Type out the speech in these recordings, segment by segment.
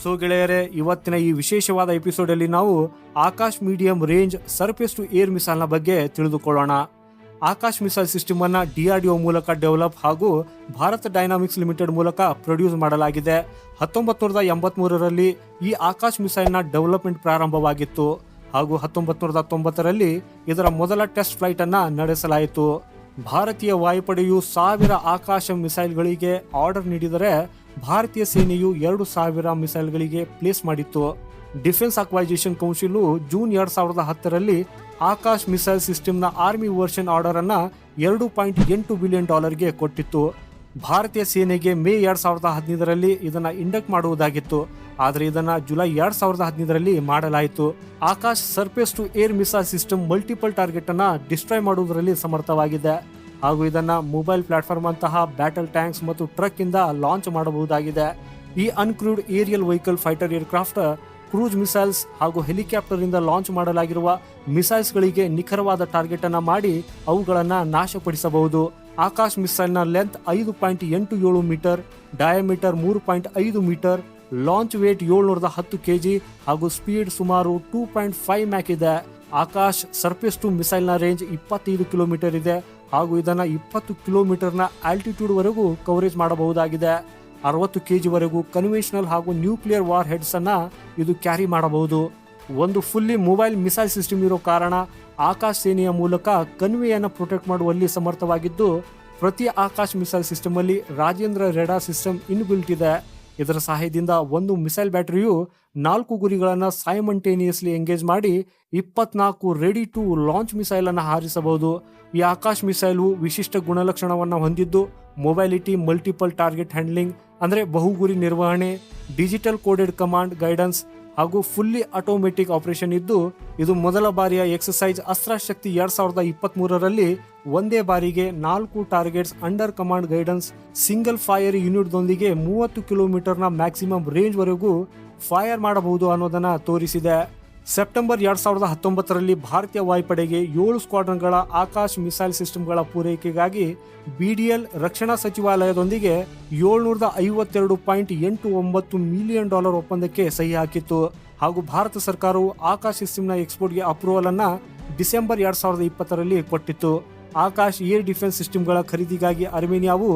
So ಗೆಳೆಯರೆ, ಇವತ್ತಿನ ಈ ವಿಶೇಷವಾದ ಎಪಿಸೋಡ್ ಅಲ್ಲಿ ನಾವು Akash medium range surface to air missile ನ ಬಗ್ಗೆ ತಿಳಿದುಕೊಳ್ಳೋಣ. ಆಕಾಶ್ ಮಿಸೈಲ್ ಸಿಸ್ಟಮ್ ಅನ್ನ DRDO ಮೂಲಕ ಡೆವಲಪ್ ಹಾಗೂ ಭಾರತ್ ಡೈನಾಮಿಕ್ಸ್ ಲಿಮಿಟೆಡ್ ಮೂಲಕ ಪ್ರೊಡ್ಯೂಸ್ ಮಾಡಲಾಗಿದೆ. 1983ರಲ್ಲಿ ಈ ಆಕಾಶ್ ಮಿಸೈಲ್ ನ ಡೆವಲಪ್ಮೆಂಟ್ ಪ್ರಾರಂಭವಾಗಿತ್ತು ಹಾಗೂ 1990ರಲ್ಲಿ ಇದರ ಮೊದಲ ಟೆಸ್ಟ್ ಫ್ಲೈಟ್ ಅನ್ನ ನಡೆಸಲಾಯಿತು. ಭಾರತೀಯ ವಾಯುಪಡೆಯು 1000 ಆಕಾಶ ಮಿಸೈಲ್ಗಳಿಗೆ ಆರ್ಡರ್ ನೀಡಿದರೆ ಭಾರತೀಯ ಸೇನೆಯು 2000 ಮಿಸೈಲ್ಗಳಿಗೆ ಪ್ಲೇಸ್ ಮಾಡಿತ್ತು. ಡಿಫೆನ್ಸ್ ಅಕ್ವೈಸೇಷನ್ ಕೌನ್ಸಿಲ್ ಜೂನ್ 2010ರಲ್ಲಿ ಆಕಾಶ್ ಮಿಸೈಲ್ ಸಿಸ್ಟಮ್ನ ಆರ್ಮಿ ವರ್ಷನ್ ಆರ್ಡರ್ ಅನ್ನ $2.8 ಬಿಲಿಯನ್ ಕೊಟ್ಟಿತ್ತು. ಭಾರತೀಯ ಸೇನೆಗೆ ಮೇ 2015ರಲ್ಲಿ ಇದನ್ನ ಇಂಡಕ್ಟ್ ಮಾಡುವುದಾಗಿತ್ತು, ಆದರೆ ಇದನ್ನ ಜುಲೈ 2015ರಲ್ಲಿ ಮಾಡಲಾಯಿತು. Akash surface to air missile system multiple target ಅನ್ನ ಡಿಸ್ಟ್ರಾಯ್ ಮಾಡುವುದರಲ್ಲಿ ಸಮರ್ಥವಾಗಿದೆ ಹಾಗೂ ಇದನ್ನ ಮೊಬೈಲ್ ಪ್ಲಾಟ್ಫಾರ್ಮ್ ಅಂತಹ ಬ್ಯಾಟಲ್ ಟ್ಯಾಂಕ್ಸ್ ಮತ್ತು ಟ್ರಕ್ ಇಂದ ಲಾಂಚ್ ಮಾಡಬಹುದಾಗಿದೆ. ಈ uncrewed aerial vehicle fighter aircraft cruise missiles ಹಾಗೂ ಹೆಲಿಕಾಪ್ಟರ್ ಇಂದ ಲಾಂಚ್ ಮಾಡಲಾಗಿರುವ ಮಿಸೈಲ್ಸ್ ಗಳಿಗೆ ನಿಖರವಾದ ಟಾರ್ಗೆಟ್ ಅನ್ನ ಮಾಡಿ ಅವುಗಳನ್ನ ನಾಶಪಡಿಸಬಹುದು. ಆಕಾಶ್ ಮಿಸೈಲ್ ನ length 5.87 metre, diameter 3.5 metre, launch weight 710 kg ಹಾಗೂ ಸ್ಪೀಡ್ ಸುಮಾರು 2.5 ಮ್ಯಾಕ್ ಇದೆ. ಆಕಾಶ್ ಸರ್ಫೇಸ್ ಟು ಮಿಸೈಲ್ ನ ರೇಂಜ್ 25 ಕಿಲೋಮೀಟರ್ ಇದೆ ಹಾಗೂ ಇದನ್ನ 20 ಕಿಲೋಮೀಟರ್ ನ ಆಲ್ಟಿಟ್ಯೂಡ್ ವರೆಗೂ ಕವರೇಜ್ ಮಾಡಬಹುದಾಗಿದೆ. 60 kg ವರೆಗೂ ಕನ್ವೆನ್ಷನಲ್ ಹಾಗೂ ನ್ಯೂಕ್ಲಿಯರ್ ವಾರ್ ಹೆಡ್ಸ್ ಅನ್ನ ಇದು ಕ್ಯಾರಿ ಮಾಡಬಹುದು. ಒಂದು ಫುಲ್ಲಿ ಮೊಬೈಲ್ ಮಿಸೈಲ್ ಸಿಸ್ಟಮ್ ಇರೋ ಕಾರಣ ಆಕಾಶ್ ಸೇನೆಯ ಮೂಲಕ ಕನ್ವೆಯನ್ನ ಪ್ರೊಟೆಕ್ಟ್ ಮಾಡುವಲ್ಲಿ ಸಮರ್ಥವಾಗಿದ್ದು, ಪ್ರತಿ ಆಕಾಶ್ ಮಿಸೈಲ್ ಸಿಸ್ಟಮ್ ಅಲ್ಲಿ ರಾಜೇಂದ್ರ ರೇಡಾರ್ ಸಿಸ್ಟಮ್ ಇನ್ಬಿಲ್ಟ್ ಇದೆ. ಇದರ ಸಹಾಯದಿಂದ ಒಂದು ಮಿಸೈಲ್ ಬ್ಯಾಟರಿಯು 4 ಗುರಿಗಳನ್ನ ಸೈಮಲ್ಟೇನಿಯಸ್ಲಿ ಎಂಗೇಜ್ ಮಾಡಿ 24 ರೆಡಿ ಟು ಲಾಂಚ್ ಮಿಸೈಲ್ ಅನ್ನ ಹಾರಿಸಬಹುದು. ಈ ಆಕಾಶ್ ಮಿಸೈಲ್ ವಿಶಿಷ್ಟ ಗುಣಲಕ್ಷಣವನ್ನ ಹೊಂದಿದ್ದು ಮೊಬೈಲಿಟಿ, ಮಲ್ಟಿಪಲ್ ಟಾರ್ಗೆಟ್ ಹ್ಯಾಂಡ್ಲಿಂಗ್ ಅಂದ್ರೆ ಬಹುಗುರಿ ನಿರ್ವಹಣೆ, ಡಿಜಿಟಲ್ ಕೋಡೆಡ್ ಕಮಾಂಡ್ ಗೈಡೆನ್ಸ್ ಹಾಗೂ ಫುಲ್ಲಿ ಆಟೋಮೆಟಿಕ್ ಆಪರೇಷನ್ ಇದ್ದು, ಇದು ಮೊದಲ ಬಾರಿಯ ಎಕ್ಸರ್ಸೈಸ್ ಅಸ್ತ್ರಶಕ್ತಿ 2023ರಲ್ಲಿ ಒಂದೇ ಬಾರಿಗೆ 4 targets under command guidance single fire unit ದೊಂದಿಗೆ 30 ಕಿಲೋಮೀಟರ್ ನ ಮ್ಯಾಕ್ಸಿಮಮ್ ರೇಂಜ್ ವರೆಗೂ ಫೈರ್ ಮಾಡಬಹುದು ಅನ್ನೋದನ್ನ ತೋರಿಸಿದೆ. ಸೆಪ್ಟೆಂಬರ್ 2019ರಲ್ಲಿ ಭಾರತೀಯ ವಾಯುಪಡೆಗೆ 7 ಸ್ಕ್ವಾಡ್ರನ್ಗಳ ಆಕಾಶ್ ಮಿಸೈಲ್ ಸಿಸ್ಟಮ್ಗಳ ಪೂರೈಕೆಗಾಗಿ BDL ರಕ್ಷಣಾ ಸಚಿವಾಲಯದೊಂದಿಗೆ $752.89 ಮಿಲಿಯನ್ ಒಪ್ಪಂದಕ್ಕೆ ಸಹಿ ಹಾಕಿತ್ತು ಹಾಗೂ ಭಾರತ ಸರ್ಕಾರವು ಆಕಾಶ್ ಸಿಸ್ಟಮ್ನ ಎಕ್ಸ್ಪೋರ್ಟ್ಗೆ ಅಪ್ರೂವಲ್ ಅನ್ನ ಡಿಸೆಂಬರ್ 2020ರಲ್ಲಿ ಕೊಟ್ಟಿತ್ತು. ಆಕಾಶ್ ಏರ್ ಡಿಫೆನ್ಸ್ ಸಿಸ್ಟಮ್ಗಳ ಖರೀದಿಗಾಗಿ ಅರ್ಮೇನಿಯಾವು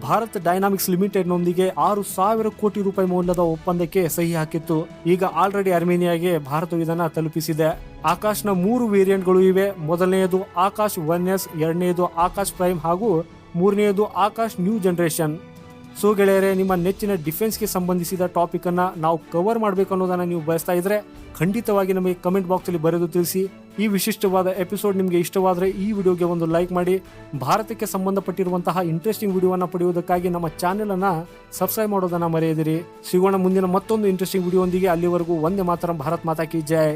ಭಾರತ್ ಡೈನಾಮಿಕ್ಸ್ ಲಿಮಿಟೆಡ್ನೊಂದಿಗೆ $6,000 ಕೋಟಿ ಮೌಲ್ಯದ ಒಪ್ಪಂದಕ್ಕೆ ಸಹಿ ಹಾಕಿತ್ತು. ಈಗ ಆಲ್ರೆಡಿ ಅರ್ಮೇನಿಯಾಗೆ ಭಾರತವು ಇದನ್ನ ತಲುಪಿಸಿದೆ. ಆಕಾಶ್ನ 3 ವೇರಿಯಂಟ್ಗಳು ಇವೆ. ಮೊದಲನೆಯದು ಆಕಾಶ್ 1S, ಎರಡನೆಯದು ಆಕಾಶ್ ಪ್ರೈಮ್ ಹಾಗೂ ಮೂರನೆಯದು ಆಕಾಶ್ ನ್ಯೂ ಜನರೇಷನ್. ಸೊ ಗೆಳೆಯರೆ, ನಿಮ್ಮ ನೆಚ್ಚಿನ ಡಿಫೆನ್ಸ್ಗೆ ಸಂಬಂಧಿಸಿದ ಟಾಪಿಕ್ ಅನ್ನ ನಾವು ಕವರ್ ಮಾಡಬೇಕು ಅನ್ನೋದನ್ನ ನೀವು ಬಯಸ್ತಾ ಇದ್ರೆ ಖಂಡಿತವಾಗಿ ನಮಗೆ ಕಮೆಂಟ್ ಬಾಕ್ಸ್ ಅಲ್ಲಿ ಬರೆದು ತಿಳಿಸಿ. ಈ ವಿಶಿಷ್ಟವಾದ ಎಪಿಸೋಡ್ ನಿಮಗೆ ಇಷ್ಟವಾದರೆ ಈ ವಿಡಿಯೋಗೆ ಒಂದು ಲೈಕ್ ಮಾಡಿ. ಭಾರತಕ್ಕೆ ಸಂಬಂಧಪಟ್ಟಿರುವಂತಹ ಇಂಟ್ರೆಸ್ಟಿಂಗ್ ವಿಡಿಯೋವನ್ನು ಪಡೆಯುವುದಕ್ಕಾಗಿ ನಮ್ಮ ಚಾನೆಲ್ ಅನ್ನ ಸಬ್ಸ್ಕ್ರೈಬ್ ಮಾಡೋದನ್ನ ಮರೆಯದಿರಿ. ಸಿಗೋಣ ಮುಂದಿನ ಮತ್ತೊಂದು ಇಂಟ್ರೆಸ್ಟಿಂಗ್ ವಿಡಿಯೋ ಒಂದಿಗೆ. ಅಲ್ಲಿವರೆಗೂ ವಂದೇ ಮಾತರಂ, ಭಾರತ್ ಮಾತಾ ಕಿ ಜೈ.